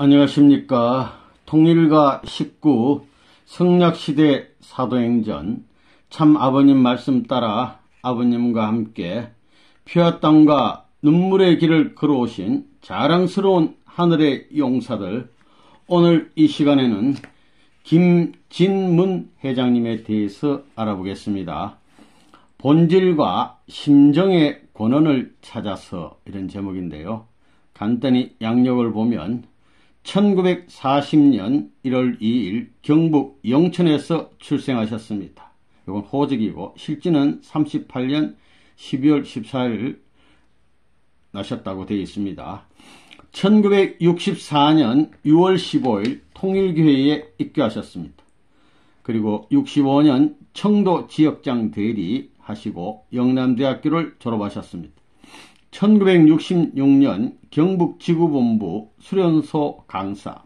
안녕하십니까. 통일가 19 성략시대 사도행전 참 아버님 말씀 따라 아버님과 함께 피와 땀과 눈물의 길을 걸어오신 자랑스러운 하늘의 용사들, 오늘 이 시간에는 김진문 회장님에 대해서 알아보겠습니다. 본질과 심정의 권원을 찾아서, 이런 제목인데요. 간단히 양력을 보면 1940년 1월 2일 경북 영천에서 출생하셨습니다. 이건 호적이고 실제는 38년 12월 14일 나셨다고 되어 있습니다. 1964년 6월 15일 통일교회에 입교하셨습니다. 그리고 65년 청도 지역장 대리 하시고 영남대학교를 졸업하셨습니다. 1966년 경북지구본부 수련소 강사,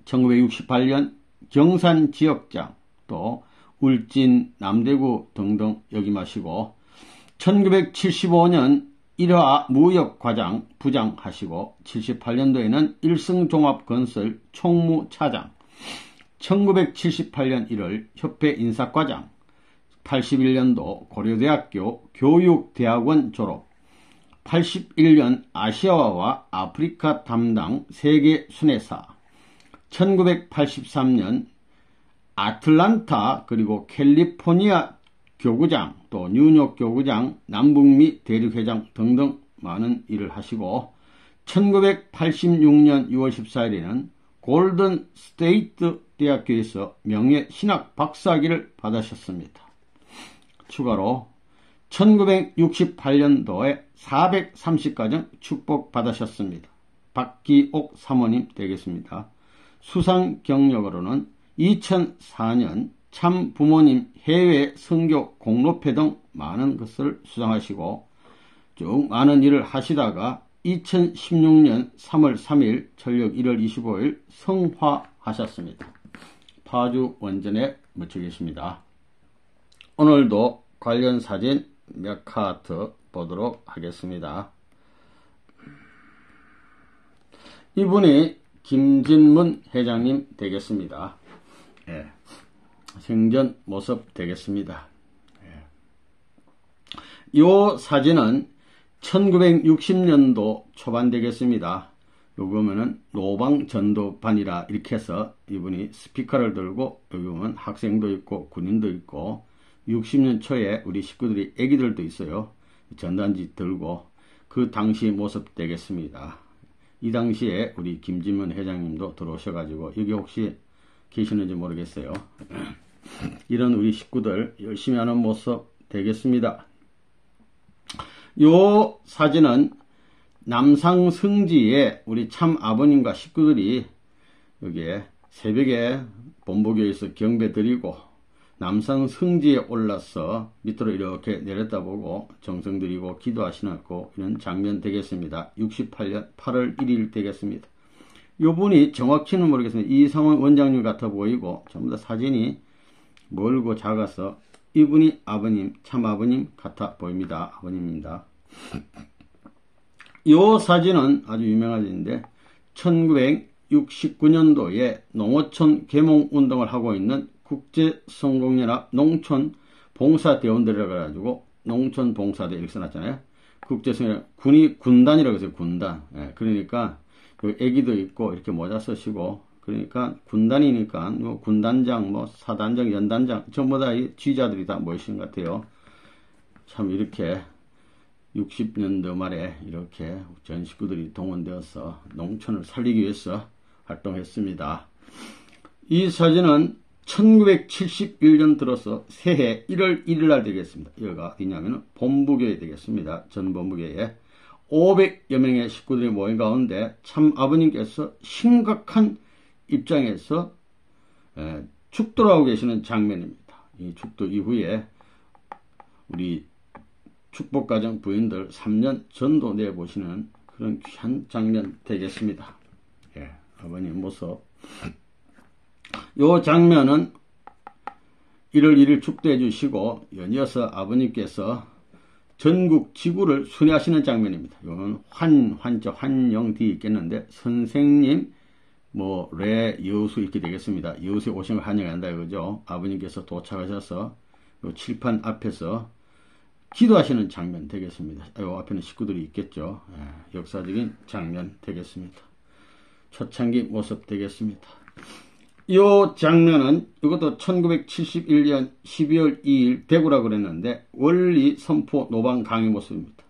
1968년 경산지역장, 또 울진, 남대구 등등 역임하시고 1975년 1화 무역과장 부장 하시고 78년도에는 일성종합건설 총무차장, 1978년 1월 협회 인사과장, 81년도 고려대학교 교육대학원 졸업, 81년 아시아와 아프리카 담당 세계순회사, 1983년 아틀란타 그리고 캘리포니아 교구장, 또 뉴욕 교구장, 남북미 대륙회장 등등 많은 일을 하시고 1986년 6월 14일에는 골든 스테이트 대학교에서 명예신학 박사학위를 받으셨습니다. 추가로 1968년도에 430가정 축복받으셨습니다. 박기옥 사모님 되겠습니다. 수상 경력으로는 2004년 참 부모님 해외 선교 공로패 등 많은 것을 수상하시고 쭉 많은 일을 하시다가 2016년 3월 3일 전력 1월 25일 성화하셨습니다. 파주 원전에 묻혀 계십니다. 오늘도 관련 사진 몇 카트 보도록 하겠습니다. 이분이 김진문 회장님 되겠습니다. 예. 생전 모습 되겠습니다. 이 사진은 1960년도 초반 되겠습니다. 여기 보면은 노방전도반이라 이렇게 해서 이분이 스피커를 들고, 여기 보면 학생도 있고 군인도 있고 60년 초에 우리 식구들이 애기들도 있어요. 전단지 들고 그 당시 모습 되겠습니다. 이 당시에 우리 김진문 회장님도 들어오셔가지고 여기 혹시 계시는지 모르겠어요. 이런 우리 식구들 열심히 하는 모습 되겠습니다. 요 사진은 남상 성지에 우리 참 아버님과 식구들이 여기에 새벽에 본부교에서 경배 드리고 남상 성지에 올라서 밑으로 이렇게 내렸다보고 정성 드리고 기도하시는 이런 장면 되겠습니다. 68년 8월 1일 되겠습니다. 요분이 정확히는 모르겠습니다. 이성원 원장님 같아 보이고 전부 다 사진이 멀고 작아서 이분이 아버님, 참 아버님 같아 보입니다. 아버님입니다. 요 사진은 아주 유명한 사진인데 1969년도에 농어촌 계몽운동을 하고 있는 국제성공연합 농촌봉사대원들이라고 해가지고 농촌봉사대 이렇게 써놨잖아요. 국제성공연합 군이 군단이라고 해서 군단. 예, 그러니까 애기도 있고 이렇게 모자 쓰시고, 그러니까 군단이니까 뭐 군단장, 뭐 사단장, 연단장 전부 다 이 지휘자들이 다 모이신 것 같아요. 참 이렇게 60년도 말에 이렇게 전 식구들이 동원되어서 농촌을 살리기 위해서 활동했습니다. 이 사진은 1971년 들어서 새해 1월 1일 날 되겠습니다. 여기가 어디냐면 본부교회 되겠습니다. 전 본부교회에 500여 명의 식구들이 모인 가운데 참 아버님께서 심각한 입장에서 축도를 하고 계시는 장면입니다. 이 축도 이후에 우리 축복가정 부인들 3년 전도 내보시는 그런 귀한 장면 되겠습니다. 예, 아버님 모습. 요 장면은 1월 1일 축도해 주시고 연이어서 아버님께서 전국 지구를 순회하시는 장면입니다. 이거는 환영 뒤에 있겠는데 선생님 레 여수 이렇게 되겠습니다. 여수에 오신 걸 환영한다 이거죠. 아버님께서 도착하셔서 요 칠판 앞에서 기도하시는 장면 되겠습니다. 요 앞에는 식구들이 있겠죠. 역사적인 장면 되겠습니다. 초창기 모습 되겠습니다. 이 장면은 이것도 1971년 12월 2일 대구라고 그랬는데 원리 선포 노방 강의 모습입니다.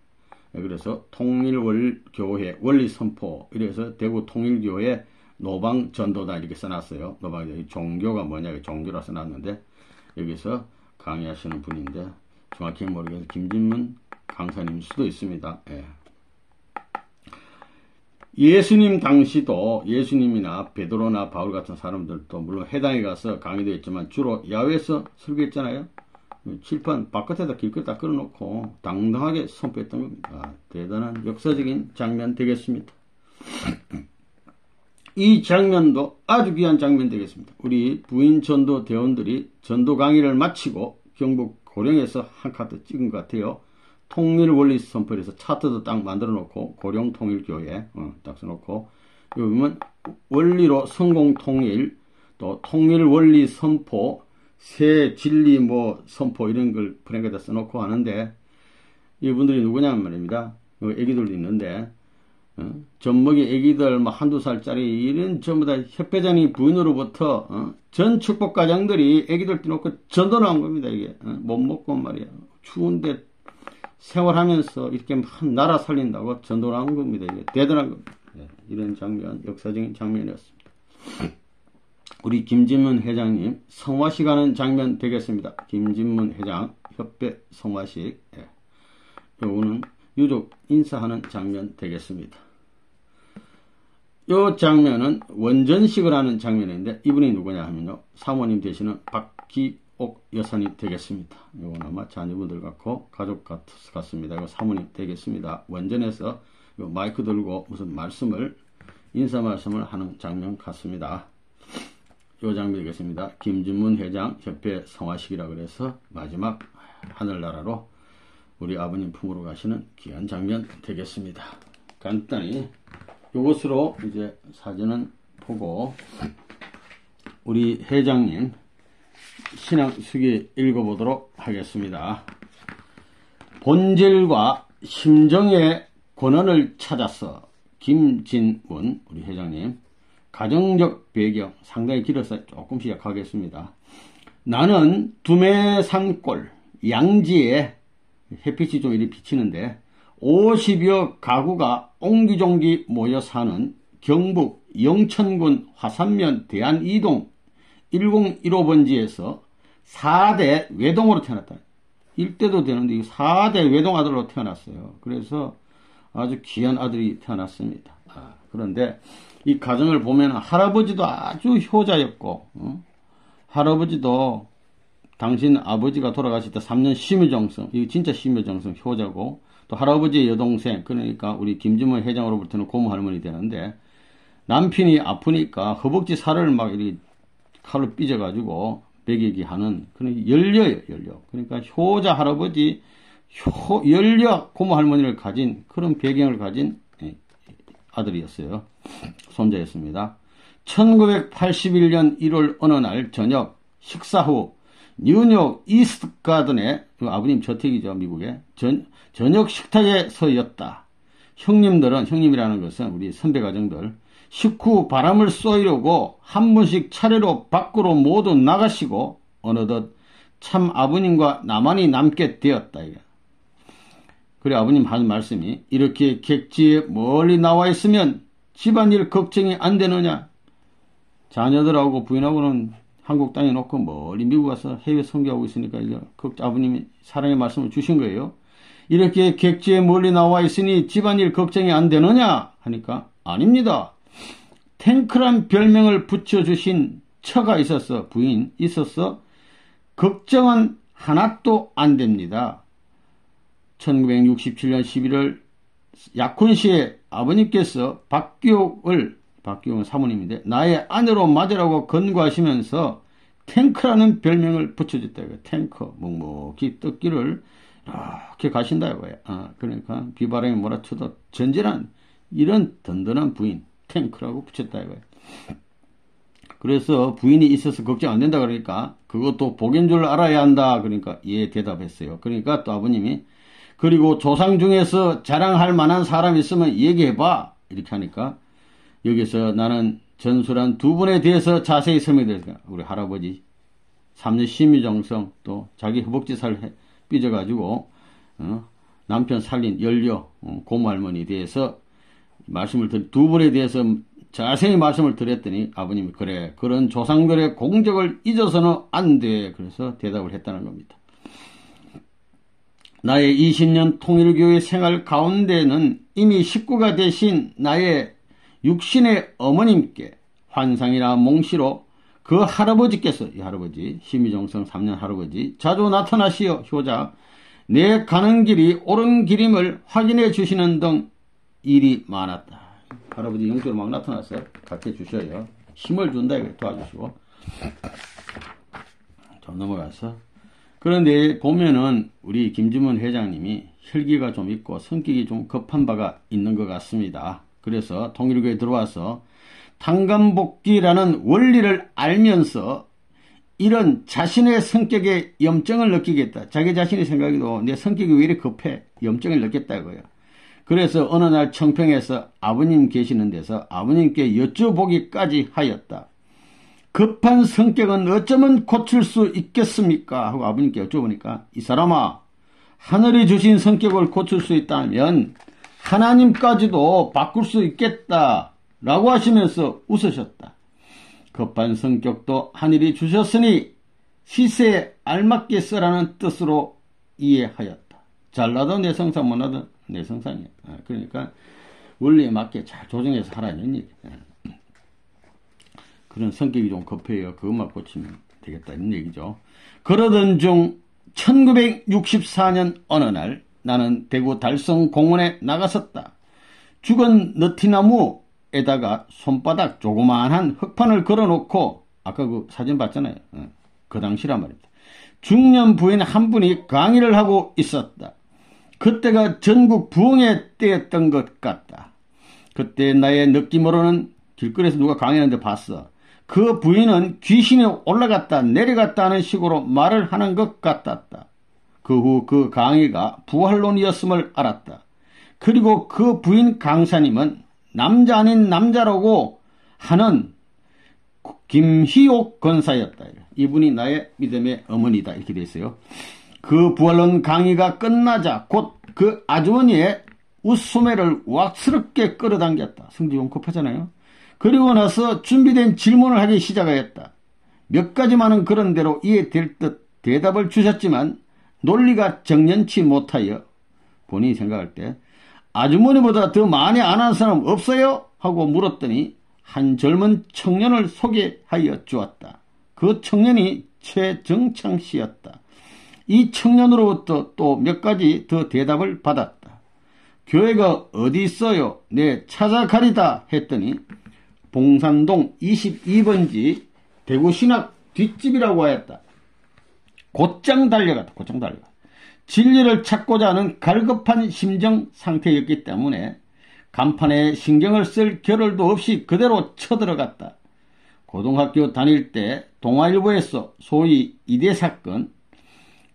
그래서 통일교회 원리 선포 이래서 대구 통일교회 노방 전도단 이렇게 써놨어요. 노방 종교가 뭐냐 종교라 써놨는데 여기서 강의하시는 분인데 정확히 모르겠어요. 김진문 강사님 수도 있습니다. 예수님 당시도 예수님이나 베드로나 바울 같은 사람들도 물론 해당에 가서 강의도 했지만 주로 야외에서 설교했잖아요. 칠판 바깥에다 길거리에다 끌어놓고 당당하게 선포했던 겁니다. 대단한 역사적인 장면 되겠습니다. 이 장면도 아주 귀한 장면 되겠습니다. 우리 부인 전도 대원들이 전도 강의를 마치고 경북 고령에서 한 카드 찍은 것 같아요. 통일 원리 선포에서 차트도 딱 만들어 놓고 고령 통일교회 딱 써놓고 여기 보면 원리로 성공 통일 또 통일 원리 선포 새 진리 선포 이런 걸 프랭크에다 써놓고 하는데 이분들이 누구냐면 말입니다. 여기 애기들도 있는데 젖먹이 애기들 한두 살짜리 이런 전부 다 협회장님 부인으로부터 전 축복가장들이 애기들 떼놓고 전도를 한 겁니다. 이게 못 먹고 말이야 추운데 생활하면서 이렇게 나라 살린다고 전도를 한 겁니다. 이게 대단한 겁니다. 이런 장면, 역사적인 장면이었습니다. 우리 김진문 회장님 성화식 하는 장면 되겠습니다. 김진문 회장 협회 성화식. 요거는 유족 인사하는 장면 되겠습니다. 요 장면은 원전식을 하는 장면인데 이분이 누구냐 하면요. 사모님 되시는 박기옥 여사님 되겠습니다. 이건 아마 자녀분들 같고 가족 같습니다. 이거 사모님 되겠습니다. 원전에서 요 마이크 들고 무슨 말씀을 인사 말씀을 하는 장면 같습니다. 요 장면 되겠습니다. 김진문 회장 협회 성화식이라 그래서 마지막 하늘나라로 우리 아버님 품으로 가시는 귀한 장면 되겠습니다. 간단히 요것으로 이제 사진은 보고 우리 회장님 신앙수기 읽어보도록 하겠습니다. 본질과 심정의 권한을 찾아서 김진문 우리 회장님 가정적 배경 상당히 길어서 조금 시작하겠습니다. 나는 두매산골 양지에 햇빛이 좀 이리 비치는데 50여 가구가 옹기종기 모여 사는 경북 영천군 화산면 대안이동 1015번지에서 4대 외동으로 태어났다. 1대도 되는데 4대 외동 아들로 태어났어요. 그래서 아주 귀한 아들이 태어났습니다. 그런데 이 가정을 보면 할아버지도 아주 효자였고 할아버지도 당신 아버지가 돌아가실 때 3년 심유정성, 이거 진짜 심유정성 효자고, 또 할아버지의 여동생, 그러니까 우리 김진문 회장으로부터는 고모 할머니 되는데, 남편이 아프니까 허벅지 살을 막 이렇게 칼로 삐져가지고 먹이기 하는 그런 연려예요, 연려. 그러니까 효자 할아버지, 연려 고모 할머니를 가진 그런 배경을 가진 아들이었어요. 손자였습니다. 1981년 1월 어느 날 저녁 식사 후 뉴욕 이스트가든의 아버님 저택이죠. 미국에 저녁 식탁에 서였다. 형님들은 형님이라는 것은 우리 선배 가정들 식후 바람을 쏘이려고 한 분씩 차례로 밖으로 모두 나가시고 어느덧 참 아버님과 나만이 남게 되었다. 이게. 그래 아버님 하는 말씀이 이렇게 객지에 멀리 나와 있으면 집안일 걱정이 안 되느냐. 자녀들하고 부인하고는 한국 땅에 놓고 멀리 미국 가서 해외 선교하고 있으니까 이제 아버님이 사랑의 말씀을 주신 거예요. 이렇게 객지에 멀리 나와 있으니 집안일 걱정이 안 되느냐 하니까 아닙니다. 탱크란 별명을 붙여주신 처가 있었어. 부인 있었어. 걱정은 하나도 안 됩니다. 1967년 11월 약혼시에 아버님께서 박기옥은 사모님인데 나의 아내로 맞으라고 권고하시면서 탱크라는 별명을 붙여줬다. 탱커 묵묵히 뜯기를 이렇게 가신다 이거야. 그러니까 비바람이 몰아쳐도 전진한 이런 든든한 부인, 탱크라고 붙였다 이거야. 그래서 부인이 있어서 걱정 안 된다 그러니까 그것도 복인 줄 알아야 한다. 그러니까 예 대답했어요. 그러니까 또 아버님이 그리고 조상 중에서 자랑할 만한 사람 있으면 얘기해봐. 이렇게 하니까 여기서 나는 전술한 두 분에 대해서 자세히 설명드렸다. 우리 할아버지 3년 심유정성 또 자기 허벅지 살 삐져가지고 남편 살린 연료 고모할머니에 대해서 두 분에 대해서 자세히 말씀을 드렸더니 아버님이 그래 그런 조상들의 공적을 잊어서는 안 돼. 그래서 대답을 했다는 겁니다. 나의 20년 통일교회 생활 가운데는 이미 식구가 되신 나의 육신의 어머님께 환상이나 몽시로 그 할아버지께서 이 할아버지 심의정성 3년 할아버지 자주 나타나시어 효자 내 가는 길이 옳은 길임을 확인해 주시는 등 일이 많았다. 할아버지 영적으로 막 나타났어요. 가르쳐 주셔요. 힘을 준다 이거 도와주시고. 좀 넘어가서 그런데 보면은 우리 김주문 회장님이 혈기가 좀 있고 성격이 좀 급한 바가 있는 것 같습니다. 그래서 통일교에 들어와서 탕감복귀라는 원리를 알면서 이런 자신의 성격에 염증을 느끼겠다. 자기 자신의 생각에도 내 성격이 왜 이렇게 급해? 염증을 느꼈다 이거예요. 그래서 어느 날 청평에서 아버님 계시는 데서 아버님께 여쭤보기까지 하였다. 급한 성격은 어쩌면 고칠 수 있겠습니까? 하고 아버님께 여쭤보니까 이 사람아 하늘이 주신 성격을 고칠 수 있다면 하나님까지도 바꿀 수 있겠다 라고 하시면서 웃으셨다. 급한 성격도 하늘이 주셨으니 시세에 알맞게 쓰라는 뜻으로 이해하였다. 잘나도 내 성상 못나도 내 성상이야. 그러니까 원리에 맞게 잘 조정해서 하라는 얘기. 그런 성격이 좀 급해요. 그것만 고치면 되겠다 이런 얘기죠. 그러던 중 1964년 어느 날 나는 대구 달성 공원에 나갔었다. 죽은 느티나무에다가 손바닥 조그마한 흙판을 걸어놓고 아까 그 사진 봤잖아요. 그 당시란 말입니다. 중년 부인 한 분이 강의를 하고 있었다. 그때가 전국 부흥의 때였던 것 같다. 그때 나의 느낌으로는 길거리에서 누가 강의하는데 봤어. 그 부인은 귀신이 올라갔다 내려갔다 하는 식으로 말을 하는 것 같았다. 그 후 그 강의가 부활론이었음을 알았다. 그리고 그 부인 강사님은 남자 아닌 남자라고 하는 김희옥 권사였다. 이분이 나의 믿음의 어머니다 이렇게 돼 있어요. 그 부활론 강의가 끝나자 곧 그 아주머니의 웃소매를 왁스럽게 끌어당겼다. 성질이 좀 급하잖아요. 그리고 나서 준비된 질문을 하기 시작하였다. 몇 가지만은 그런 대로 이해될 듯 대답을 주셨지만 논리가 정연치 못하여 본인이 생각할 때 아주머니보다 더 많이 아는 사람 없어요? 하고 물었더니 한 젊은 청년을 소개하여 주었다. 그 청년이 최정창 씨였다. 이 청년으로부터 또 몇 가지 더 대답을 받았다. 교회가 어디 있어요? 네, 찾아가리다 했더니 봉산동 22번지 대구신학 뒷집이라고 하였다. 곧장 달려갔다. 진리를 찾고자 하는 갈급한 심정 상태였기 때문에 간판에 신경을 쓸 겨를도 없이 그대로 쳐들어갔다. 고등학교 다닐 때 동아일보에서 소위 이대 사건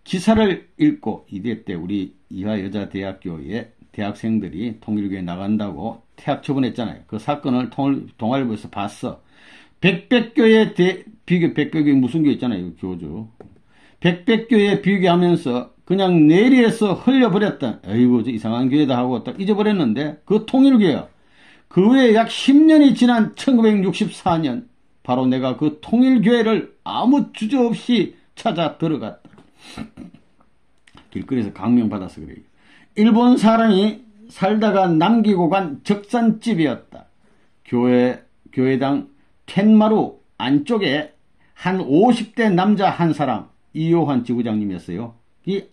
기사를 읽고 이대 때 우리 이화여자대학교에 대학생들이 통일교에 나간다고 퇴학 처분했잖아요. 그 사건을 동아일보에서 봤어. 백백교에 백백교에 무슨 교 있잖아요. 교주. 백백교에 비교하면서 그냥 내리에서 흘려버렸다. 아이고 이상한 교회다 하고 딱 잊어버렸는데 그 통일교야. 그 후에 약 10년이 지난 1964년 바로 내가 그 통일교회를 아무 주저없이 찾아 들어갔다. 길거리에서 강명받아서 그래요. 일본 사람이 살다가 남기고 간 적산집이었다. 교회당 텐마루 안쪽에 한 50대 남자 한 사람, 이효환 지부장님이었어요. 이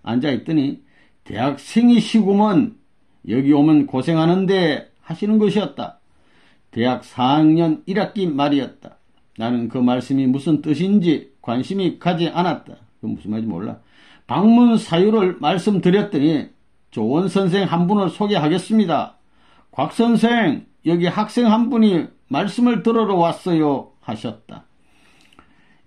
앉아있더니 대학생이시구먼 여기 오면 고생하는데 하시는 것이었다. 대학 4학년 1학기 말이었다. 나는 그 말씀이 무슨 뜻인지 관심이 가지 않았다. 그 무슨 말인지 몰라. 방문 사유를 말씀드렸더니 좋은 선생 한 분을 소개하겠습니다. 곽 선생, 여기 학생 한 분이 말씀을 들으러 왔어요 하셨다.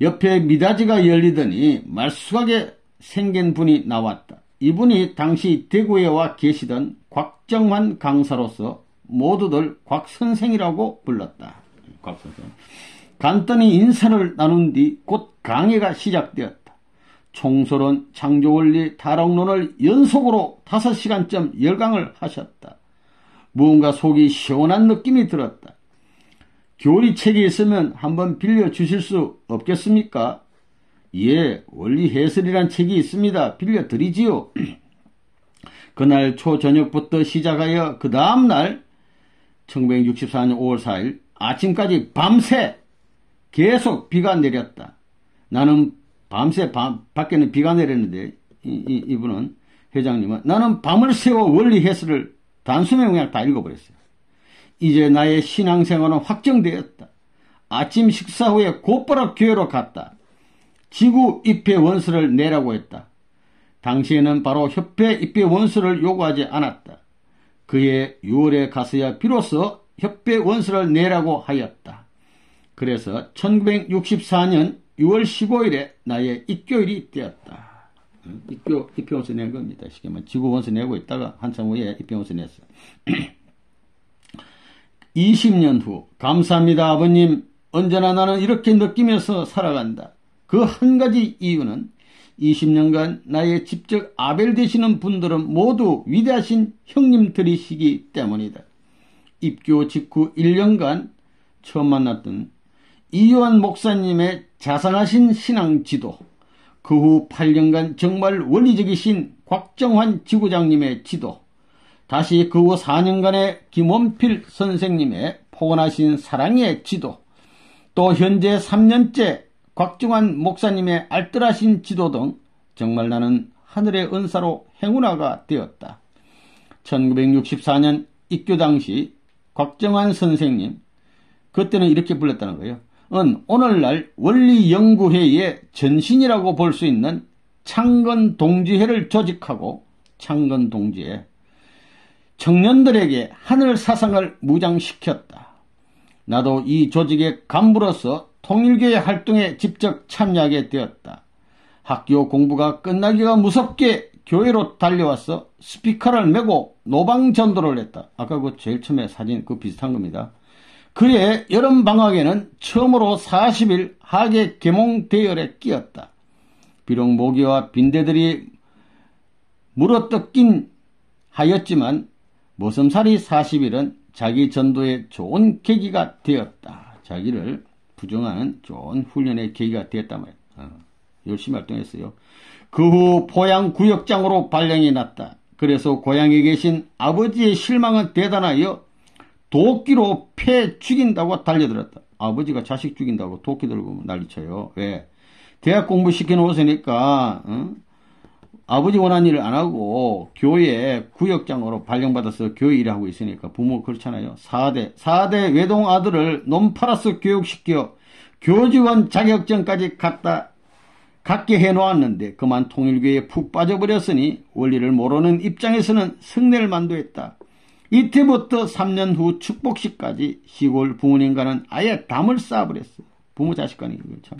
옆에 미닫이가 열리더니 말쑥하게 생긴 분이 나왔다. 이분이 당시 대구에 와 계시던 곽정환 강사로서 모두들 곽 선생이라고 불렀다. 곽 선생. 간단히 인사를 나눈 뒤 곧 강의가 시작되었다. 총설원, 창조원리, 다락론을 연속으로 5시간쯤 열강을 하셨다. 무언가 속이 시원한 느낌이 들었다. 교리책이 있으면 한번 빌려주실 수 없겠습니까? 예, 원리 해설이란 책이 있습니다. 빌려드리지요. 그날 초저녁부터 시작하여 그 다음날 1964년 5월 4일 아침까지 밤새 계속 비가 내렸다. 나는 밤새 밖에는 비가 내렸는데 이분은 회장님은 나는 밤을 새워 원리 해설을 단숨에 그냥 다 읽어버렸어요. 이제 나의 신앙생활은 확정되었다. 아침 식사 후에 곧바로 교회로 갔다. 지구 입회 원서를 내라고 했다. 당시에는 바로 협회 입회 원서를 요구하지 않았다. 그해 6월에 가서야 비로소 협회 원서를 내라고 하였다. 그래서 1964년 6월 15일에 나의 입교일이 되었다. 입회 원서 낸 겁니다. 쉽게 말하면 지구 원서 내고 있다가 한참 후에 입회 원서 냈어. 20년 후 감사합니다 아버님. 언제나 나는 이렇게 느끼면서 살아간다. 그 한 가지 이유는 20년간 나의 직접 아벨 되시는 분들은 모두 위대하신 형님들이시기 때문이다. 입교 직후 1년간 처음 만났던 이요한 목사님의 자상하신 신앙 지도, 그 후 8년간 정말 원리적이신 곽정환 지구장님의 지도, 다시 그 후 4년간의 김원필 선생님의 포근하신 사랑의 지도, 또 현재 3년째 곽정환 목사님의 알뜰하신 지도 등 정말 나는 하늘의 은사로 행운아가 되었다. 1964년 입교 당시 곽정환 선생님, 그때는 이렇게 불렀다는 거예요. 오늘날 원리연구회의 전신이라고 볼 수 있는 창건동지회를 조직하고 창건동지회 청년들에게 하늘 사상을 무장시켰다. 나도 이 조직의 간부로서 통일교회 활동에 직접 참여하게 되었다. 학교 공부가 끝나기가 무섭게 교회로 달려와서 스피커를 메고 노방전도를 했다. 아까 그 제일 처음에 사진 그 비슷한 겁니다. 그해 여름방학에는 처음으로 40일 하계 계몽 대열에 끼었다. 비록 모기와 빈대들이 물어뜯긴 하였지만 머슴살이 40일은 자기 전도에 좋은 계기가 되었다. 자기를 부정하는 좋은 훈련의 계기가 되었단 말이야. 열심히 활동했어요. 그 후 포양구역장으로 발령이 났다. 그래서 고향에 계신 아버지의 실망은 대단하여 도끼로 패 죽인다고 달려들었다. 아버지가 자식 죽인다고 도끼 들고 난리쳐요. 왜? 대학 공부 시켜놓으니까 아버지 원하는 일을 안 하고 교회 구역장으로 발령받아서 교회 일을 하고 있으니까 부모 그렇잖아요. 4대 외동 아들을 놈 팔아서 교육시켜 교직원 자격증까지 갖게 해놓았는데 그만 통일교회에 푹 빠져버렸으니 원리를 모르는 입장에서는 성내를 만도했다. 이때부터 3년 후 축복식까지 시골 부모님과는 아예 담을 쌓아버렸어. 부모 자식 간이 참.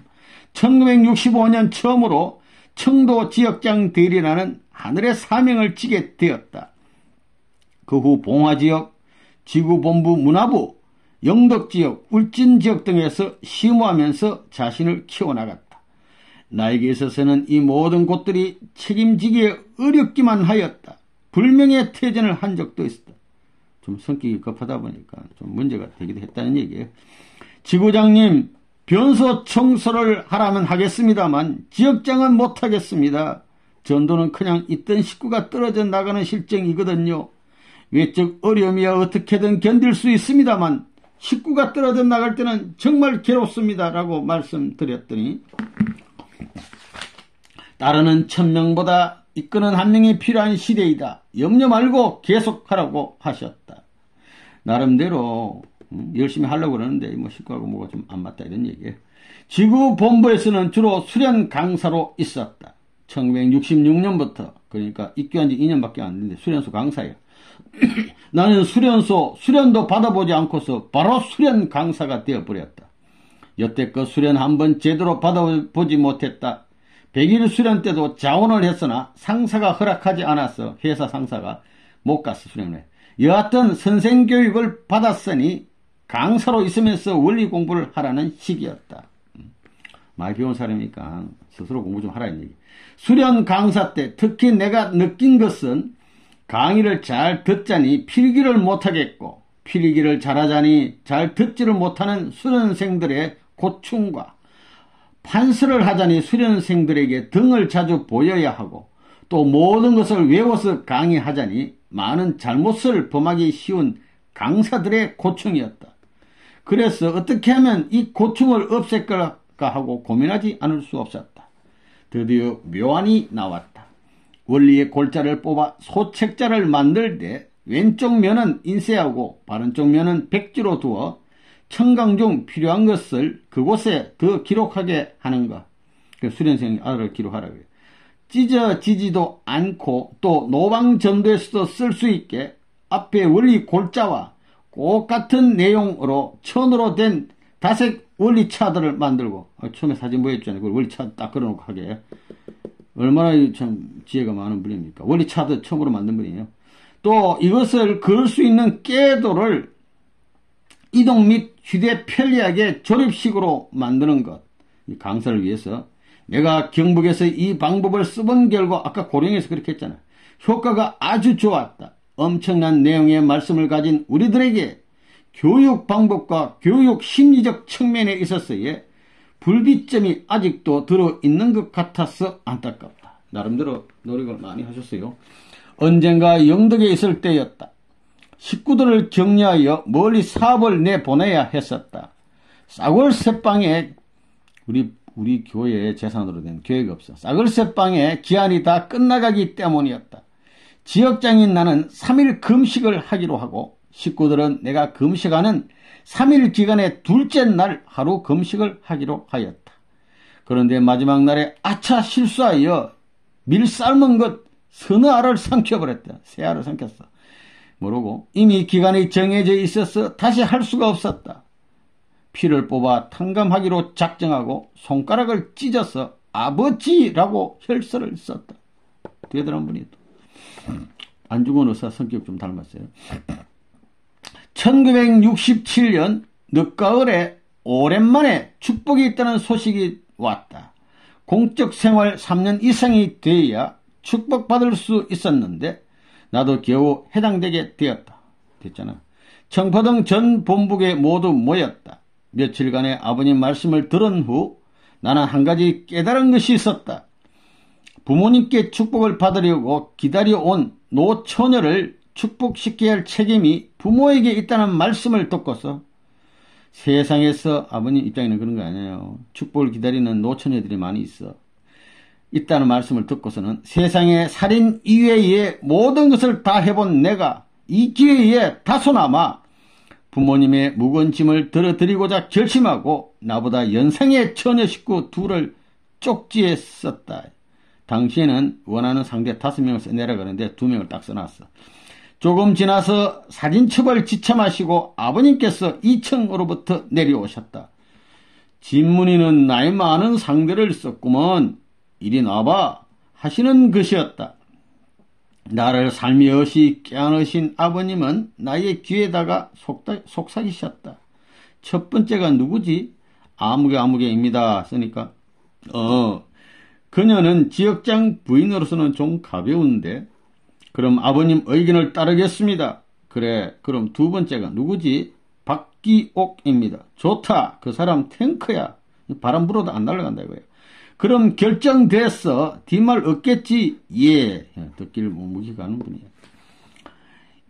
1965년 처음으로 청도 지역장 대리라는 하늘의 사명을 지게 되었다. 그 후 봉화지역, 지구본부 문화부, 영덕지역, 울진지역 등에서 시무하면서 자신을 키워나갔다. 나에게 있어서는 이 모든 곳들이 책임지기에 어렵기만 하였다. 불명예 퇴전을 한 적도 있었다. 좀 성격이 급하다 보니까 좀 문제가 되기도 했다는 얘기예요. 지구장님, 변소 청소를 하라면 하겠습니다만 지역장은 못하겠습니다. 전도는 그냥 있던 식구가 떨어져 나가는 실정이거든요. 외적 어려움이야 어떻게든 견딜 수 있습니다만 식구가 떨어져 나갈 때는 정말 괴롭습니다. 라고 말씀드렸더니 따르는 1000명보다 이끄는 한 명이 필요한 시대이다. 염려 말고 계속하라고 하셨다. 나름대로 열심히 하려고 그러는데 뭐 식구하고 뭐가 좀 안 맞다 이런 얘기예요. 지구본부에서는 주로 수련 강사로 있었다. 1966년부터 그러니까 입교한 지 2년밖에 안 됐는데 수련소 강사예요. 나는 수련도 받아보지 않고서 바로 수련 강사가 되어버렸다. 여태껏 수련 한번 제대로 받아보지 못했다. 100일 수련 때도 자원을 했으나 상사가 허락하지 않아서 회사 상사가 못 갔어 수련을. 여하튼 선생교육을 받았으니 강사로 있으면서 원리 공부를 하라는 시기였다. 많이 배운 사람이니까 스스로 공부 좀 하라는 얘기. 수련 강사 때 특히 내가 느낀 것은 강의를 잘 듣자니 필기를 못하겠고 필기를 잘하자니 잘 듣지를 못하는 수련생들의 고충과 판서를 하자니 수련생들에게 등을 자주 보여야 하고 또 모든 것을 외워서 강의하자니 많은 잘못을 범하기 쉬운 강사들의 고충이었다. 그래서 어떻게 하면 이 고충을 없앨까 하고 고민하지 않을 수 없었다. 드디어 묘안이 나왔다. 원리의 골자를 뽑아 소책자를 만들 때 왼쪽 면은 인쇄하고 바른쪽 면은 백지로 두어 청강 중 필요한 것을 그곳에 더 기록하게 하는 것. 수련생이 알아를 기록하라 그래요. 찢어지지도 않고 또 노방전도에서도 쓸 수 있게 앞에 원리 골자와 꼭 같은 내용으로 천으로 된 다색 원리차들을 만들고 처음에 사진 보여줬잖아요. 그걸 원리차 딱 걸어놓고 하게. 얼마나 참 지혜가 많은 분입니까. 원리차도 처음으로 만든 분이에요. 또 이것을 그을 수 있는 궤도를 이동 및 휴대 편리하게 조립식으로 만드는 것. 이 강사를 위해서 내가 경북에서 이 방법을 써본 결과 아까 고령에서 그렇게 했잖아. 효과가 아주 좋았다. 엄청난 내용의 말씀을 가진 우리들에게 교육 방법과 교육 심리적 측면에 있어서의 불비점이 아직도 들어있는 것 같아서 안타깝다. 나름대로 노력을 많이 하셨어요. 언젠가 영덕에 있을 때였다. 식구들을 격려하여 멀리 사업을 내보내야 했었다. 싸굴새빵에 우리 교회의 재산으로 된 교회가 없어. 싸굴새빵에 기한이 다 끝나가기 때문이었다. 지역장인 나는 3일 금식을 하기로 하고 식구들은 내가 금식하는 3일 기간의 둘째 날 하루 금식을 하기로 하였다. 그런데 마지막 날에 아차 실수하여 밀 삶은 것 서너 알을 삼켜버렸다. 세 알을 삼켰어. 모르고 이미 기간이 정해져 있어서 다시 할 수가 없었다. 피를 뽑아 탕감하기로 작정하고 손가락을 찢어서 아버지라고 혈서를 썼다. 대단한 분이 또. 안중근 의사 성격 좀 닮았어요. 1967년 늦가을에 오랜만에 축복이 있다는 소식이 왔다. 공적 생활 3년 이상이 돼야 축복받을 수 있었는데 나도 겨우 해당되게 되었다. 됐잖아. 청포동 전 본부에 모두 모였다. 며칠간의 아버님 말씀을 들은 후 나는 한 가지 깨달은 것이 있었다. 부모님께 축복을 받으려고 기다려온 노처녀를 축복시켜야 할 책임이 부모에게 있다는 말씀을 듣고서 세상에서 아버님 입장에는 그런 거 아니에요. 축복을 기다리는 노처녀들이 많이 있다는 말씀을 듣고서는 세상에 살인 이외의 모든 것을 다 해본 내가 이 기회에 다소나마 부모님의 무거운 짐을 들어드리고자 결심하고 나보다 연상의 처녀 식구 둘을 쪽지했었다. 당시에는 원하는 상대 5명을 써내라 그러는데 2명을 딱 써놨어. 조금 지나서 사진첩을 지참하시고 아버님께서 2층으로부터 내려오셨다. 진문이는 나이 많은 상대를 썼구먼. 이리 나와봐 하시는 것이었다. 나를 살며시 깨어넣으신 아버님은 나의 귀에다가 속삭이셨다. 첫 번째가 누구지? 아무개입니다. 쓰니까 그녀는 지역장 부인으로서는 좀 가벼운데 그럼 아버님 의견을 따르겠습니다. 그래 그럼 두 번째가 누구지? 박기옥입니다. 좋다. 그 사람 탱크야. 바람 불어도 안 날아간다 이거예요. 그럼 결정됐어. 뒷말 없겠지? 예. 듣기를 못 묵직하는 분이에요.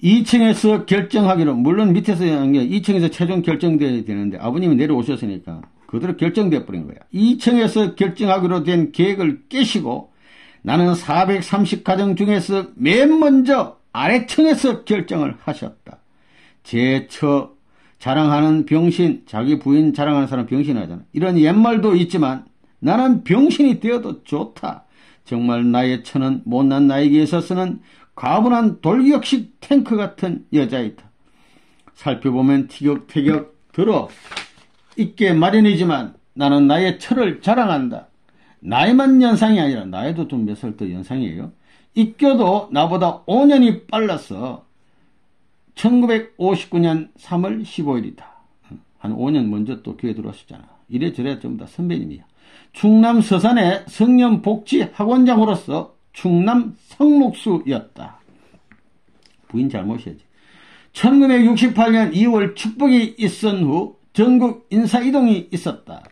2층에서 결정하기로 물론 밑에서 하는 게 2층에서 최종 결정돼야 되는데 아버님이 내려오셨으니까 그대로 결정돼 버린 거야. 2층에서 결정하기로 된 계획을 깨시고 나는 430가정 중에서 맨 먼저 아래층에서 결정을 하셨다. 제 처 자랑하는 병신, 자기 부인 자랑하는 사람 병신 하잖아. 이런 옛말도 있지만 나는 병신이 되어도 좋다. 정말 나의 처는 못난 나에게 있어서는 과분한 돌격식 탱크 같은 여자이다. 살펴보면 티격태격 들어 있게 마련이지만 나는 나의 처를 자랑한다. 나이만 연상이 아니라 나이도 좀 몇 살 더 연상이에요. 입교도 나보다 5년이 빨라서 1959년 3월 15일이다. 한 5년 먼저 또 교회 들어왔었잖아. 이래저래 전부 다 선배님이야. 충남 서산의 성년복지학원장으로서 충남 성록수였다. 부인 잘못이었지. 1968년 2월 축복이 있은 후 전국 인사이동이 있었다.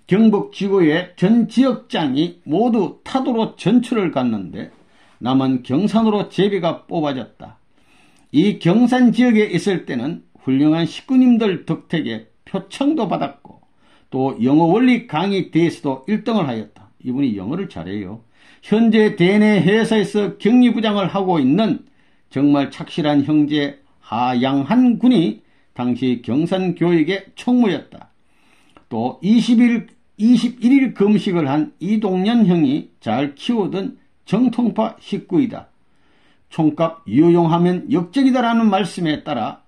경북 지구의 전 지역장이 모두 타도로 전출을 갔는데 남은 경산으로 제비가 뽑아졌다. 이 경산 지역에 있을 때는 훌륭한 식구님들 덕택에 표창도 받았고 또 영어 원리 강의 대회에서도 1등을 하였다. 이분이 영어를 잘해요. 현재 대내 회사에서 격리부장을 하고 있는 정말 착실한 형제 하양한 군이 당시 경산교육의 총무였다. 또 21일 금식을 한 이동년 형이 잘 키우던 정통파 식구이다. 총값 유용하면 역적이다라는 말씀에 따라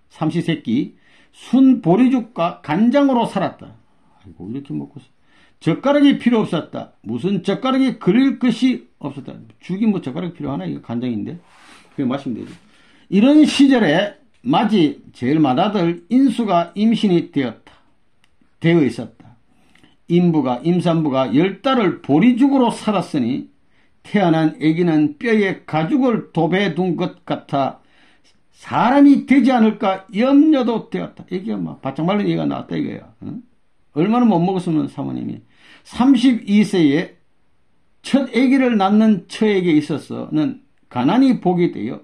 삼시세끼 순보리죽과 간장으로 살았다. 아이고 이렇게 먹고 젓가락이 필요 없었다. 무슨 젓가락이 그릴 것이 없었다. 죽이 뭐 젓가락이 필요하나? 이거 간장인데. 그게 마시면 되죠. 이런 시절에 마지 제일 맏아들 인수가 임신이 되어 있었다. 임산부가 10달을 보리죽으로 살았으니 태어난 아기는 뼈에 가죽을 도배둔 것 같아 사람이 되지 않을까 염려도 되었다. 아기가 막 바짝 말린 아기가 나왔다 이거야. 응? 얼마나 못 먹었으면 사모님이 32세에 첫 아기를 낳는 처에게 있어서는 가난이 복이 되어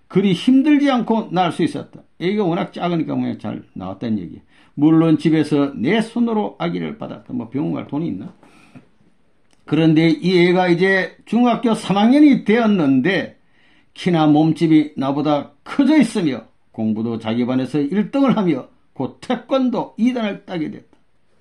그리 힘들지 않고 낳을 수 있었다. 아기가 워낙 작으니까 뭐 잘 나왔다는 얘기야. 물론 집에서 내 손으로 아기를 받았다. 뭐 병원 갈 돈이 있나? 그런데 이 애가 이제 중학교 3학년이 되었는데 키나 몸집이 나보다 커져 있으며 공부도 자기 반에서 1등을 하며 곧 태권도 2단을 따게 됐다.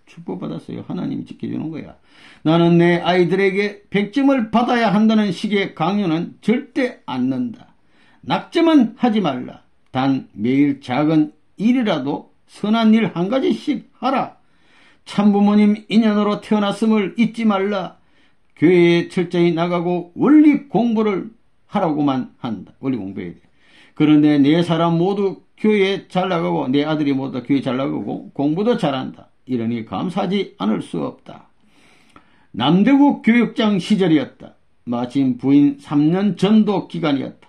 축복받았어요. 하나님이 지켜주는 거야. 나는 내 아이들에게 100점을 받아야 한다는 식의 강요는 절대 않는다. 낙점은 하지 말라. 단 매일 작은 일이라도 선한 일 한 가지씩 하라. 참부모님 인연으로 태어났음을 잊지 말라. 교회에 철저히 나가고 원리 공부를 하라고만 한다. 원리 공부해야 돼. 그런데 네 사람 모두 교회에 잘 나가고 내 아들이 모두 교회에 잘 나가고 공부도 잘한다. 이러니 감사하지 않을 수 없다. 남대구 교육장 시절이었다. 마침 부인 3년 전도 기간이었다.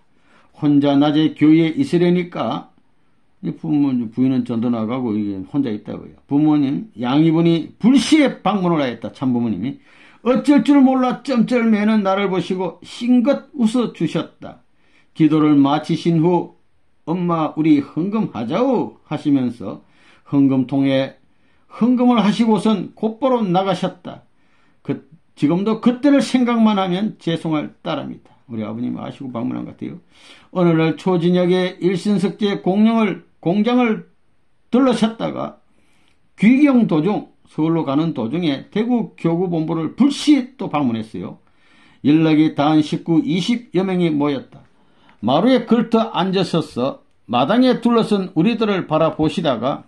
혼자 낮에 교회에 있으려니까 부인은 전도 나가고 혼자 있다고요. 부모님 양이분이 불시에 방문을 하였다. 참부모님이 어쩔 줄 몰라 점쩔매는 나를 보시고 싱긋 웃어주셨다. 기도를 마치신 후 엄마 우리 헌금하자우 하시면서 헌금통에 헌금을 하시고선 곧바로 나가셨다. 지금도 그때를 생각만 하면 죄송할 따름이다. 우리 아버님 아시고 방문한 것 같아요. 어느 날 초저녁에 일신석제 공장을 들러셨다가 귀경 도중 서울로 가는 도중에 대구 교구본부를 불시 또 방문했어요. 연락이 닿은 식구 20여 명이 모였다. 마루에 걸터 앉으셔서 마당에 둘러선 우리들을 바라보시다가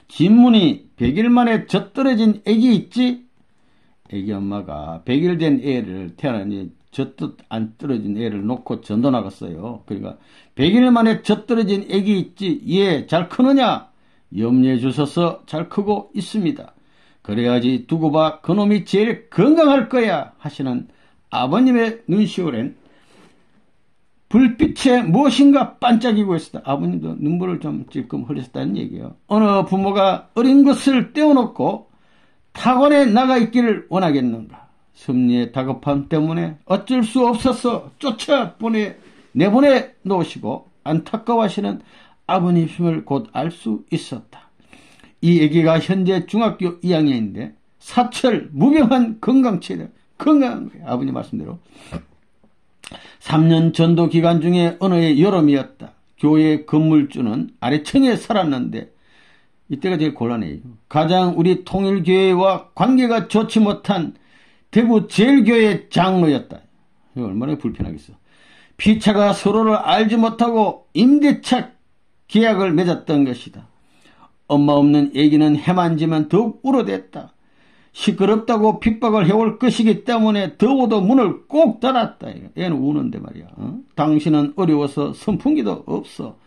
진문이 100일 만에 젖떨어진 애기 있지? 애기 엄마가 100일 된 애를 태어나니 젖도 안 떨어진 애를 놓고 전도 나갔어요. 그러니까 100일 만에 젖떨어진 애기 있지? 얘 잘 크느냐? 염려해 주셔서 잘 크고 있습니다. 그래야지 두고 봐 그놈이 제일 건강할 거야 하시는 아버님의 눈시울엔 불빛에 무엇인가 반짝이고 있었다. 아버님도 눈물을 좀 찔끔 흘리셨다는 얘기예요. 어느 부모가 어린 것을 떼어놓고 학원에 나가 있기를 원하겠는가. 섭리의 다급함 때문에 어쩔 수 없어서 내보내 놓으시고 안타까워하시는 아버님임을 곧 알 수 있었다. 이 아기가 현재 중학교 2학년인데 사철 무병한 건강체다. 건강한 거예요. 아버님 말씀대로. 3년 전도 기간 중에 어느 해 여름이었다. 교회 건물주는 아래층에 살았는데 이때가 되게 곤란해요. 가장 우리 통일교회와 관계가 좋지 못한 대구 제일교회 장로였다. 얼마나 불편하겠어. 피차가 서로를 알지 못하고 임대차 계약을 맺었던 것이다. 엄마 없는 애기는 해만 지면 더욱 울어댔다. 시끄럽다고 핍박을 해올 것이기 때문에 더워도 문을 꼭 닫았다. 애는 우는데 말이야. 당신은 어려워서 선풍기도 없어.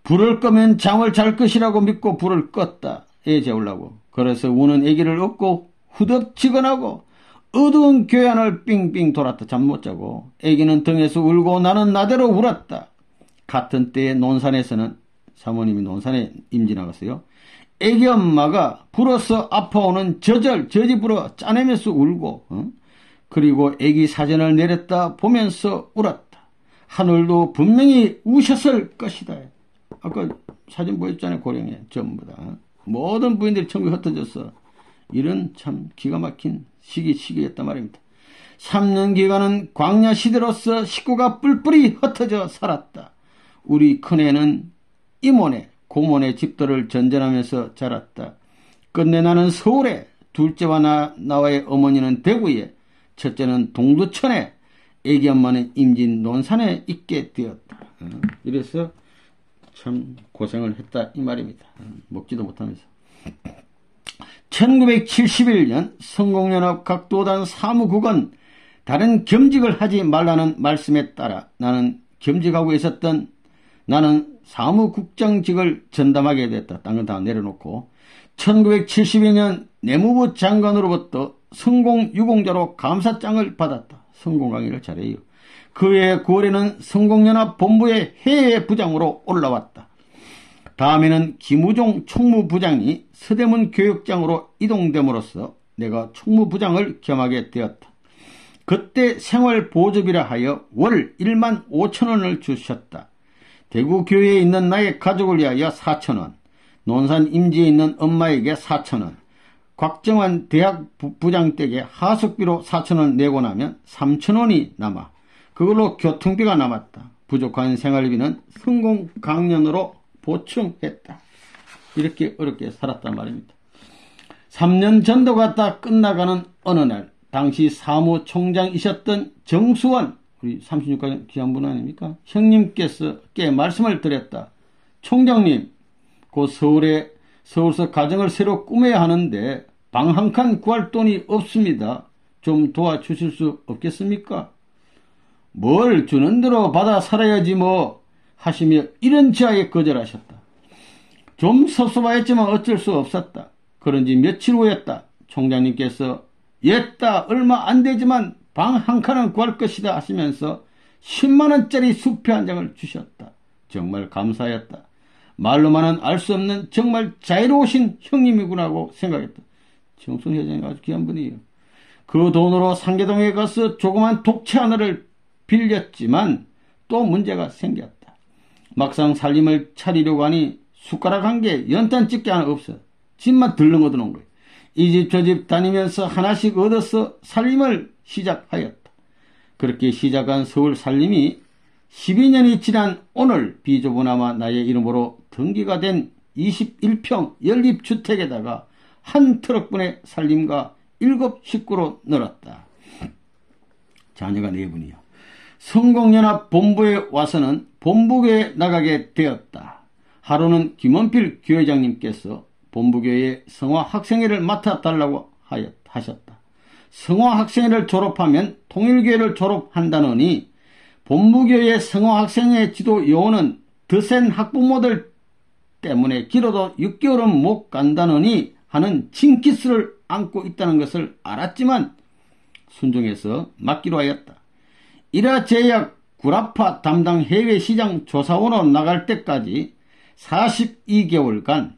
불을 끄면 잠을 잘 것이라고 믿고 불을 껐다. 애 재우려고. 그래서 우는 애기를 업고 후덥지근하고 어두운 교회 안을 빙빙 돌았다. 잠 못 자고. 애기는 등에서 울고 나는 나대로 울었다. 같은 때에 논산에서는 사모님이 논산에 임지 나갔어요. 애기 엄마가 불어서 아파오는 저지 불어 짜내면서 울고 그리고 애기 사진을 내렸다 보면서 울었다. 하늘도 분명히 우셨을 것이다. 아까 사진 보였잖아요. 고령에 전부 다. 모든 부인들이 천국에 흩어졌어. 이런 참 기가 막힌 시기였단 말입니다. 3년 기간은 광야 시대로서 식구가 뿔뿔이 흩어져 살았다. 우리 큰애는 이모네, 고모네 집들을 전전하면서 자랐다. 끝내 나는 서울에, 둘째와 나와의 어머니는 대구에, 첫째는 동두천에, 애기 엄마는 임진 논산에 있게 되었다. 이래서 참 고생을 했다 이 말입니다. 먹지도 못하면서. 1971년 성공연합 각 도단 사무국은 다른 겸직을 하지 말라는 말씀에 따라 나는 겸직하고 있었던 나는 사무국장직을 전담하게 됐다. 딴 건 다 내려놓고 1972년 내무부 장관으로부터 성공유공자로 감사장을 받았다. 성공 강의를 잘해요. 그해 9월에는 성공연합 본부의 해외 부장으로 올라왔다. 다음에는 김우종 총무부장이 서대문 교육장으로 이동됨으로써 내가 총무부장을 겸하게 되었다. 그때 생활보조비라 하여 월 1만 5천 원을 주셨다. 대구교회에 있는 나의 가족을 위하여 4천 원, 논산 임지에 있는 엄마에게 4천 원, 곽정환 대학 부장댁에 하숙비로 4천 원 내고 나면 3천 원이 남아 그걸로 교통비가 남았다. 부족한 생활비는 성공 강연으로 보충했다. 이렇게 어렵게 살았단 말입니다. 3년 전도가 다 끝나가는 어느 날 당시 사무총장이셨던 정수원 우리 36가 귀한 분 아닙니까? 형님께서 말씀을 드렸다. 총장님, 곧 서울서 가정을 새로 꾸며야 하는데 방 한 칸 구할 돈이 없습니다. 좀 도와주실 수 없겠습니까? 뭘 주는 대로 받아 살아야지 뭐 하시며 이런 제안에 거절하셨다. 좀 섭섭하였지만 어쩔 수 없었다. 그런지 며칠 후였다. 총장님께서 옛다 얼마 안 되지만 방 한 칸은 구할 것이다 하시면서 10만원짜리 수표 한 장을 주셨다. 정말 감사했다. 말로만은 알 수 없는 정말 자유로우신 형님이구나 하고 생각했다. 정순 회장이 아주 귀한 분이에요. 그 돈으로 상계동에 가서 조그만 독채 하나를 빌렸지만 또 문제가 생겼다. 막상 살림을 차리려고 하니 숟가락 한 개 연탄 집게 하나 없어. 집만 들렁 얻어놓은 거예요. 이 집 저 집 다니면서 하나씩 얻어서 살림을 시작하였다. 그렇게 시작한 서울 살림이 12년이 지난 오늘 비좁으나마 나의 이름으로 등기가 된 21평 연립주택에다가 한 트럭분의 살림과 7 식구로 늘었다. 자녀가 4분이요. 성공연합 본부에 와서는 본부교회에 나가게 되었다. 하루는 김원필 교회장님께서 본부교회의 성화학생회를 맡아달라고 하셨다. 성화학생회를 졸업하면 통일교회를 졸업한다느니 본부교회의 성화학생회 지도 요원은 더 센 학부모들 때문에 길어도 6개월은 못 간다느니 하는 징기스를 안고 있다는 것을 알았지만 순종해서 맡기로 하였다. 일화제약 구라파 담당 해외시장 조사원으로 나갈 때까지 42개월간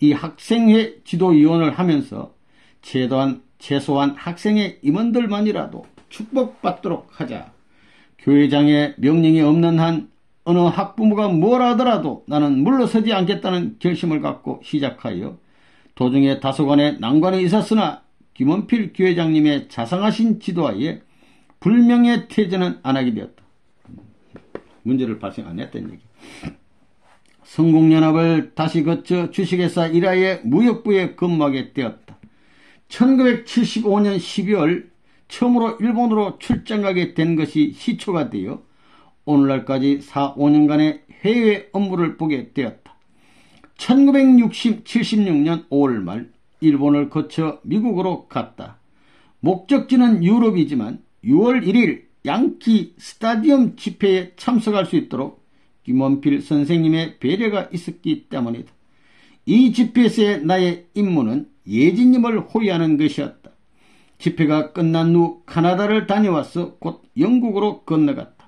이 학생회 지도위원을 하면서 최소한 학생회 임원들만이라도 축복받도록 하자. 교회장의 명령이 없는 한 어느 학부모가 뭐라 하더라도 나는 물러서지 않겠다는 결심을 갖고 시작하여 도중에 다소간의 난관이 있었으나 김원필 교회장님의 자상하신 지도하에 불명예 퇴진은 안 하게 되었다. 문제를 발생 안 했다는 얘기. 성공연합을 다시 거쳐 주식회사 일화의 무역부에 근무하게 되었다. 1975년 12월 처음으로 일본으로 출장 가게 된 것이 시초가 되어 오늘날까지 4, 5년간의 해외 업무를 보게 되었다. 1976년 5월 말 일본을 거쳐 미국으로 갔다. 목적지는 유럽이지만 6월 1일 양키 스타디움 집회에 참석할 수 있도록 김원필 선생님의 배려가 있었기 때문이다. 이 집회에서의 나의 임무는 예진님을 호위하는 것이었다. 집회가 끝난 후 카나다를 다녀와서 곧 영국으로 건너갔다.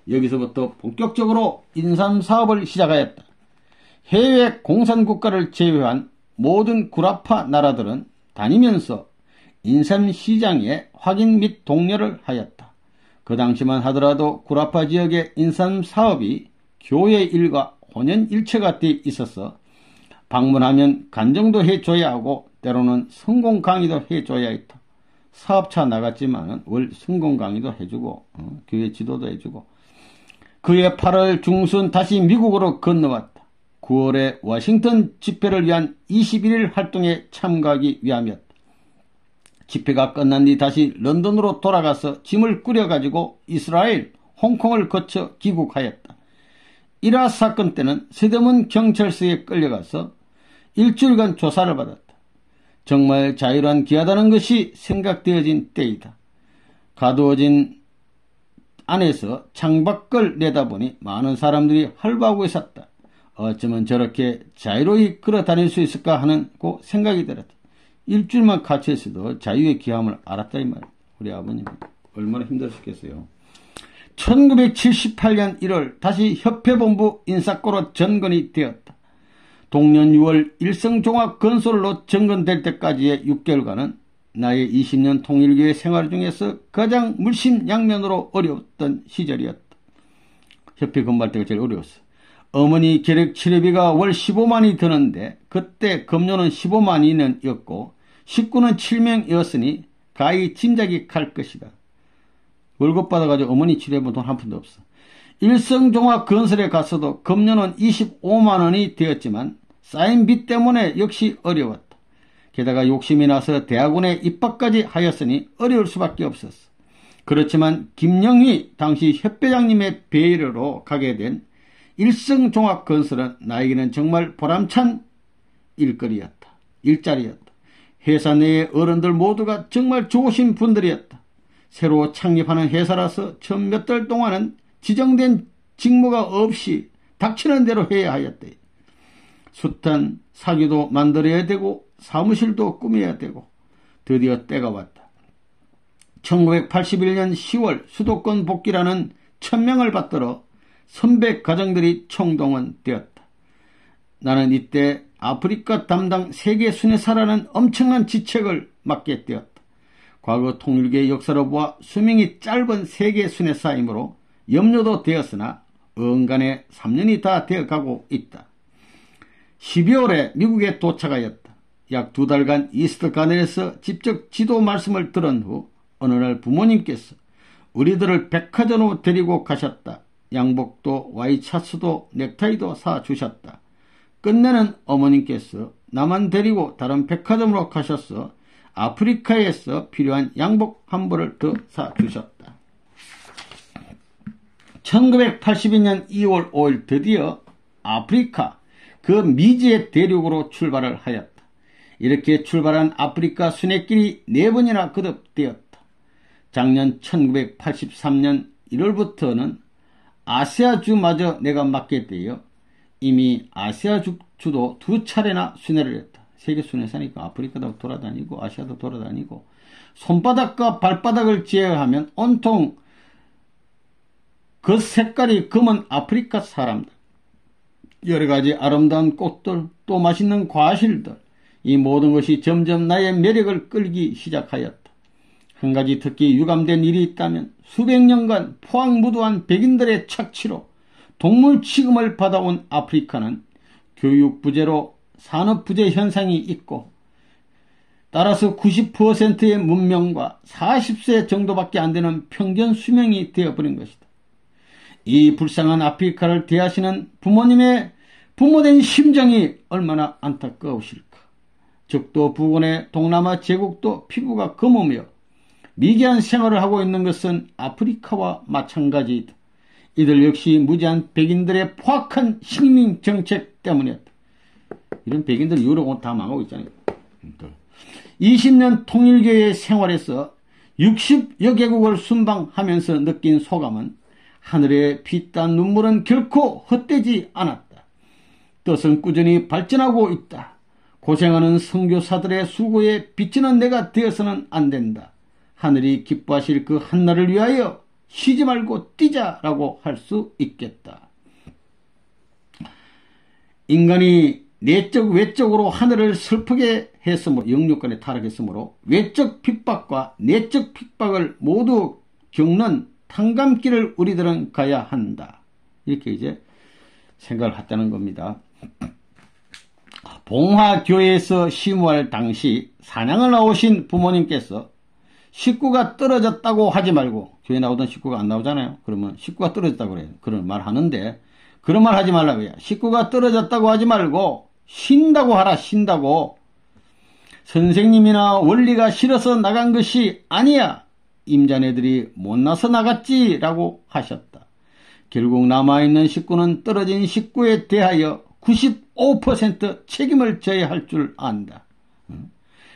여기서부터 본격적으로 인삼사업을 시작하였다. 해외 공산국가를 제외한 모든 구라파 나라들은 다니면서 인삼시장의 확인 및 독려를 하였다. 그 당시만 하더라도 구라파 지역의 인삼사업이 교회 일과 혼연일체가 돼 있어서 방문하면 간정도 해줘야 하고 때로는 성공 강의도 해줘야 했다. 사업차 나갔지만 월 성공 강의도 해주고 교회 지도도 해주고 그해 8월 중순 다시 미국으로 건너왔다. 9월에 워싱턴 집회를 위한 21일 활동에 참가하기 위함이었다. 집회가 끝난 뒤 다시 런던으로 돌아가서 짐을 꾸려가지고 이스라엘, 홍콩을 거쳐 귀국하였다. 이라 사건 때는 서대문 경찰서에 끌려가서 일주일간 조사를 받았다. 정말 자유란 귀하다는 것이 생각되어진 때이다. 가두어진 안에서 창밖을 내다보니 많은 사람들이 활보하고 있었다. 어쩌면 저렇게 자유로이 걸어 다닐 수 있을까 하는 생각이 들었다. 일주일만 갇혀있어도 자유의 귀함을 알았다 이 말이야. 우리 아버님 얼마나 힘들었겠어요. 1978년 1월 다시 협회본부 인사고로 전건이 되었다. 동년 6월 일성종합건설로 전건될 때까지의 6개월간은 나의 20년 통일교회 생활 중에서 가장 물심양면으로 어려웠던 시절이었다. 협회 근무할 때가 제일 어려웠어. 어머니 계력 치료비가 월 15만이 드는데 그때 급료는 15만이었고 식구는 7명이었으니 가히 짐작이 갈 것이다. 월급 받아가지고 어머니 치료해본 돈 한 푼도 없어. 일성종합건설에 갔어도 급료는 25만원이 되었지만 쌓인 빚 때문에 역시 어려웠다. 게다가 욕심이 나서 대학원에 입학까지 하였으니 어려울 수밖에 없었어. 그렇지만 김영희 당시 협회장님의 배려로 가게 된 일성종합건설은 나에게는 정말 보람찬 일자리였다. 회사 내의 어른들 모두가 정말 좋으신 분들이었다. 새로 창립하는 회사라서 처음 몇 달 동안은 지정된 직무가 없이 닥치는 대로 해야 하였대. 숱한 사기도 만들어야 되고 사무실도 꾸며야 되고 드디어 때가 왔다. 1981년 10월 수도권 복귀라는 1000명을 받들어 선배 가정들이 총동원되었다. 나는 이때 아프리카 담당 세계 순회사라는 엄청난 지책을 맡게 되었다. 과거 통일교의 역사로 보아 수명이 짧은 세계 순회사이므로 염려도 되었으나 언간에 3년이 다 되어가고 있다. 12월에 미국에 도착하였다. 약 2달간 이스트 가든에서 직접 지도 말씀을 들은 후 어느 날 부모님께서 우리들을 백화점으로 데리고 가셨다. 양복도 와이셔츠도 넥타이도 사주셨다. 끝내는 어머님께서 나만 데리고 다른 백화점으로 가셔서 아프리카에서 필요한 양복 한 벌을 더 사주셨다. 1982년 2월 5일 드디어 아프리카 그 미지의 대륙으로 출발을 하였다. 이렇게 출발한 아프리카 순회길이 4번이나 거듭되었다. 작년 1983년 1월부터는 아시아주마저 내가 맡게 되어 이미 아시아주도 2차례나 순회를 했다. 세계 순회사니까 아프리카도 돌아다니고 아시아도 돌아다니고 손바닥과 발바닥을 제외하면 온통 그 색깔이 검은 아프리카 사람들, 여러가지 아름다운 꽃들, 또 맛있는 과실들, 이 모든 것이 점점 나의 매력을 끌기 시작하였다. 한 가지 특히 유감된 일이 있다면 수백 년간 포악무도한 백인들의 착취로 동물 취급을 받아온 아프리카는 교육 부재로 산업 부재 현상이 있고 따라서 90%의 문명과 40세 정도밖에 안 되는 평균 수명이 되어버린 것이다. 이 불쌍한 아프리카를 대하시는 부모님의 부모된 심정이 얼마나 안타까우실까. 적도 부근의 동남아 제국도 피부가 검으며 미개한 생활을 하고 있는 것은 아프리카와 마찬가지이다. 이들 역시 무지한 백인들의 포악한 식민 정책 때문이었다. 이런 백인들 유럽은 다 망하고 있잖아요. 20년 통일교의 생활에서 60여 개국을 순방하면서 느낀 소감은 하늘의 피땀 눈물은 결코 헛되지 않았다. 뜻은 꾸준히 발전하고 있다. 고생하는 선교사들의 수고에 비치는 내가 되어서는 안 된다. 하늘이 기뻐하실 그 한날을 위하여 쉬지 말고 뛰자라고 할 수 있겠다. 인간이 내적 외적으로 하늘을 슬프게 했으므로 영육간에 타락했으므로 외적 핍박과 내적 핍박을 모두 겪는 탕감길을 우리들은 가야 한다. 이렇게 이제 생각을 했다는 겁니다. 봉화교회에서 시무할 당시 사냥을 나오신 부모님께서 식구가 떨어졌다고 하지 말고, 교회 나오던 식구가 안 나오잖아요. 그러면 식구가 떨어졌다고 그래요. 그런 말 하는데 그런 말 하지 말라고요. 식구가 떨어졌다고 하지 말고 쉰다고 하라. 쉰다고. 선생님이나 원리가 싫어서 나간 것이 아니야. 임자네들이 못나서 나갔지라고 하셨다. 결국 남아있는 식구는 떨어진 식구에 대하여 95% 책임을 져야 할 줄 안다.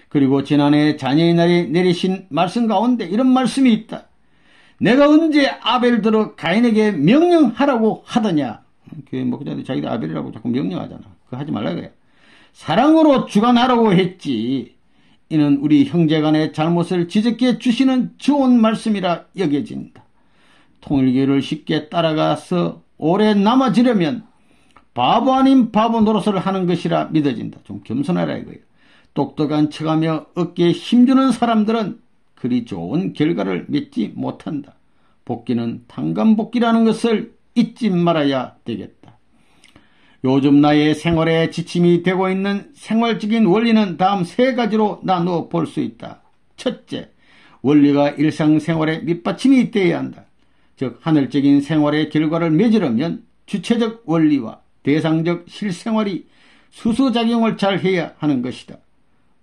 그리고 지난해 자녀의 날에 내리신 말씀 가운데 이런 말씀이 있다. 내가 언제 아벨들어 가인에게 명령하라고 하더냐. 교회 목사들이 자기들 아벨이라고 자꾸 명령하잖아. 그거 하지 말라고 해. 사랑으로 주관하라고 했지. 이는 우리 형제간의 잘못을 지적해 주시는 좋은 말씀이라 여겨진다. 통일교를 쉽게 따라가서 오래 남아지려면 바보 아닌 바보 노릇을 하는 것이라 믿어진다. 좀 겸손하라 이거예요. 똑똑한 척하며 어깨에 힘주는 사람들은 그리 좋은 결과를 맺지 못한다. 복귀는 탕감복귀라는 것을 잊지 말아야 되겠다. 요즘 나의 생활에 지침이 되고 있는 생활적인 원리는 다음 세 가지로 나누어 볼 수 있다. 첫째, 원리가 일상생활의 밑받침이 되어야 한다. 즉 하늘적인 생활의 결과를 맺으려면 주체적 원리와 대상적 실생활이 수소작용을 잘 해야 하는 것이다.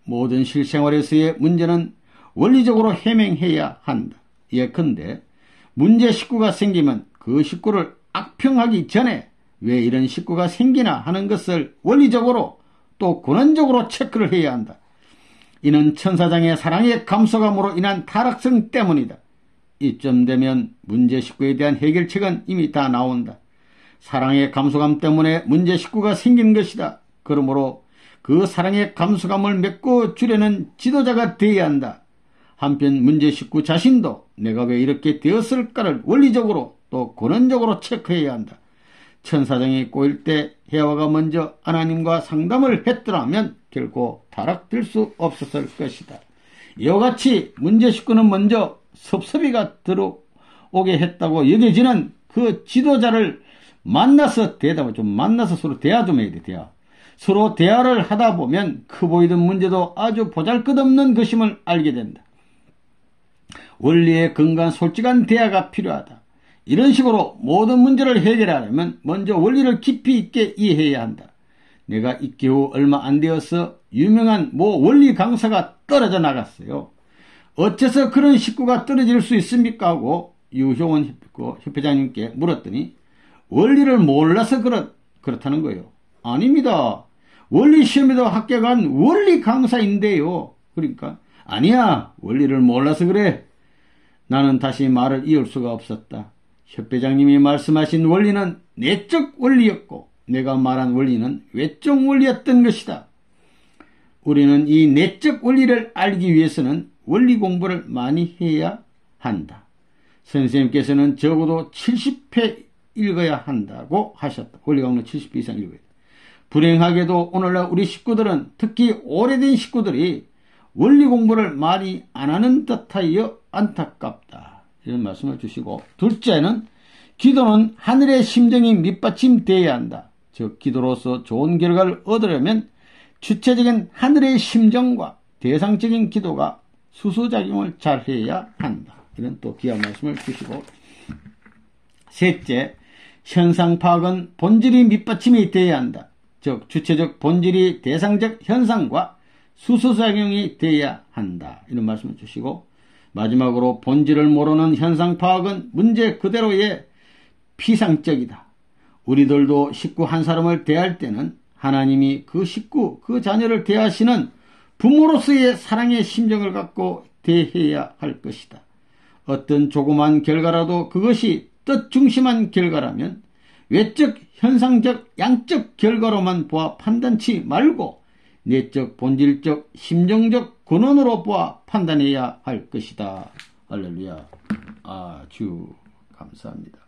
모든 실생활에서의 문제는 원리적으로 해명해야 한다. 예컨대 문제 식구가 생기면 그 식구를 악평하기 전에 왜 이런 식구가 생기나 하는 것을 원리적으로 또 근원적으로 체크를 해야 한다. 이는 천사장의 사랑의 감소감으로 인한 타락성 때문이다. 이쯤 되면 문제 식구에 대한 해결책은 이미 다 나온다. 사랑의 감소감 때문에 문제 식구가 생긴 것이다. 그러므로 그 사랑의 감소감을 메꿔주려는 지도자가 되어야 한다. 한편 문제 식구 자신도 내가 왜 이렇게 되었을까를 원리적으로 또 근원적으로 체크해야 한다. 천사장이 꼬일 때 해와가 먼저 하나님과 상담을 했더라면 결코 타락될 수 없었을 것이다. 이와 같이 문제 식구는 먼저 섭섭이가 들어오게 했다고 여겨지는 그 지도자를 만나서 대답을 좀 만나서 서로 대화 좀 해야 돼. 대화. 서로 대화를 하다 보면 크 보이던 문제도 아주 보잘것없는 것임을 알게 된다. 원리에 근거한 솔직한 대화가 필요하다. 이런 식으로 모든 문제를 해결하려면 먼저 원리를 깊이 있게 이해해야 한다. 내가 입기 후 얼마 안 되어서 유명한 모 원리 강사가 떨어져 나갔어요. 어째서 그런 식구가 떨어질 수 있습니까? 하고 유효원 협회장님께 물었더니 원리를 몰라서 그렇다는 거예요. 아닙니다. 원리 시험에도 합격한 원리 강사인데요. 그러니까 아니야. 원리를 몰라서 그래. 나는 다시 말을 이을 수가 없었다. 협회장님이 말씀하신 원리는 내적 원리였고 내가 말한 원리는 외적 원리였던 것이다. 우리는 이 내적 원리를 알기 위해서는 원리 공부를 많이 해야 한다. 선생님께서는 적어도 70회 읽어야 한다고 하셨다. 원리 강론 70회 이상 읽어야 돼. 불행하게도 오늘날 우리 식구들은 특히 오래된 식구들이 원리 공부를 많이 안 하는 듯하여 안타깝다. 이런 말씀을 주시고, 둘째는 기도는 하늘의 심정이 밑받침되어야 한다. 즉 기도로서 좋은 결과를 얻으려면 주체적인 하늘의 심정과 대상적인 기도가 수소작용을 잘 해야 한다. 이런 또 귀한 말씀을 주시고, 셋째, 현상 파악은 본질이 밑받침이 되어야 한다. 즉 주체적 본질이 대상적 현상과 수소작용이 되어야 한다. 이런 말씀을 주시고, 마지막으로 본질을 모르는 현상 파악은 문제 그대로의 피상적이다. 우리들도 식구 한 사람을 대할 때는 하나님이 그 식구, 그 자녀를 대하시는 부모로서의 사랑의 심정을 갖고 대해야 할 것이다. 어떤 조그만 결과라도 그것이 뜻 중심한 결과라면 외적, 현상적, 양적 결과로만 보아 판단치 말고 내적, 본질적, 심정적 근원으로 보아 판단해야 할 것이다. 할렐루야. 아주 감사합니다.